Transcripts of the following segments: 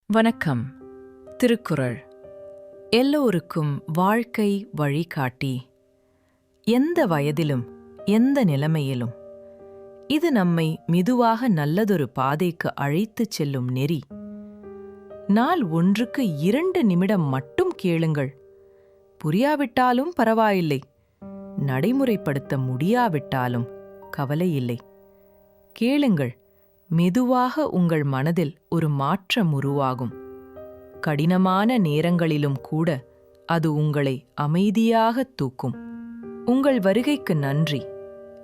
வணக்கம். திருக்குறள் எல்லோருக்கும் வாழ்க்கை வழிகாட்டி. எந்த வயதிலும் எந்த நிலைமையிலும் இது நம்மை மெதுவாக நல்லதொரு பாதைக்கு அழைத்துச் செல்லும் நெறி. நாள் ஒன்றுக்கு 2 நிமிடம் மட்டும் கேளுங்கள். புரியாவிட்டாலும் பரவாயில்லை, நடைமுறைப்படுத்த முடியாவிட்டாலும் கவலையில்லை. கேளுங்கள், மெதுவாக உங்கள் மனதில் ஒரு மாற்றம் உருவாகும். கடினமான நேரங்களிலும் கூட அது உங்களை அமைதியாகத் தூக்கும். உங்கள் வருகைக்கு நன்றி.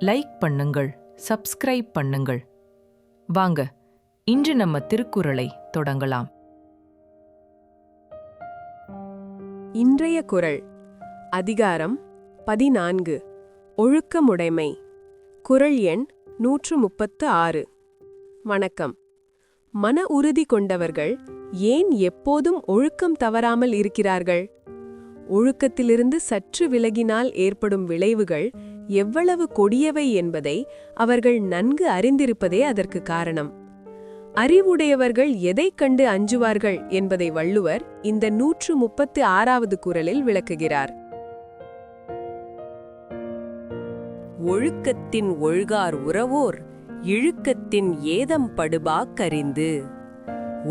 லைக் பண்ணுங்கள், சப்ஸ்கிரைப் பண்ணுங்கள். வாங்க, இன்று நம்ம திருக்குறளை தொடங்கலாம். இன்றைய குறள் அதிகாரம் 14 ஒழுக்கமுடைமை. குறள் எண் 136. வணக்கம். மன உறுதி கொண்டவர்கள் ஏன் எப்போதும் ஒழுக்கம் தவறாமல் இருக்கிறார்கள்? ஒழுக்கத்திலிருந்து சற்று விலகினால் ஏற்படும் விளைவுகள் எவ்வளவு கொடியவை என்பதை அவர்கள் நன்கு அறிந்திருப்பதே அதற்கு காரணம். அறிவுடையவர்கள் எதைக் கண்டு அஞ்சுவார்கள் என்பதை வள்ளுவர் இந்த 136வது குறளில் விளக்குகிறார். ஒழுக்கத்தின் ஒழுகார் உறவோர் இழுக்கத்தின் ஏதம் படுபாக்கறிந்து.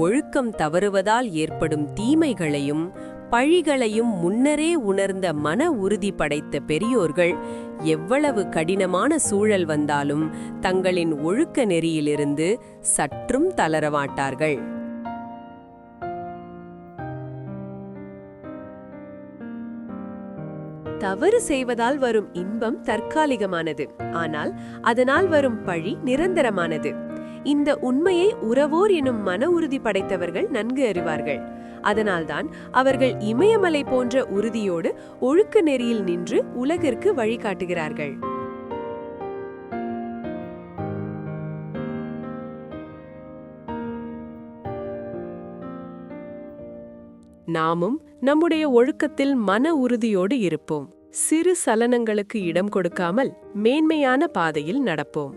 ஒழுக்கம் தவறுவதால் ஏற்படும் தீமைகளையும் பழிகளையும் முன்னரே உணர்ந்த மன உறுதி படைத்த பெரியோர்கள் எவ்வளவு கடினமான சூழல் வந்தாலும் தங்களின் ஒழுக்க நெறியிலிருந்து சற்றும் தளரமாட்டார்கள். தவறு செய்வதால் வரும் இன்பம் தற்காலிகமானது, ஆனால் அதனால் வரும் பழி நிரந்தரமானது. இந்த உண்மையை உறவோர் எனும் மன உறுதி படைத்தவர்கள் நன்கு அறிவார்கள். அதனால்தான் அவர்கள் இமயமலை போன்ற உறுதியோடு ஒழுக்க நெறியில் நின்று உலகிற்கு வழிகாட்டுகிறார்கள். நாமும் நம்முடைய ஒழுக்கத்தில் மன உறுதியோடு இருப்போம். சிறு சலனங்களுக்கு இடம் கொடுக்காமல் மேன்மையான பாதையில் நடப்போம்.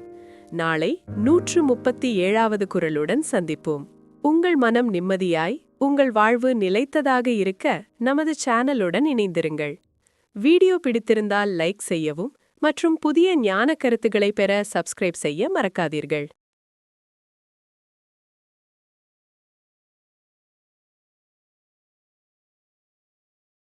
நாளை 137வது குறளுடன் சந்திப்போம். உங்கள் மனம் நிம்மதியாய், உங்கள் வாழ்வு நிலைத்ததாக இருக்க நமது சேனலுடன் இணைந்திருங்கள். வீடியோ பிடித்திருந்தால் லைக் செய்யவும் மற்றும் புதிய ஞான கருத்துக்களை பெற சப்ஸ்கிரைப் செய்ய மறக்காதீர்கள்.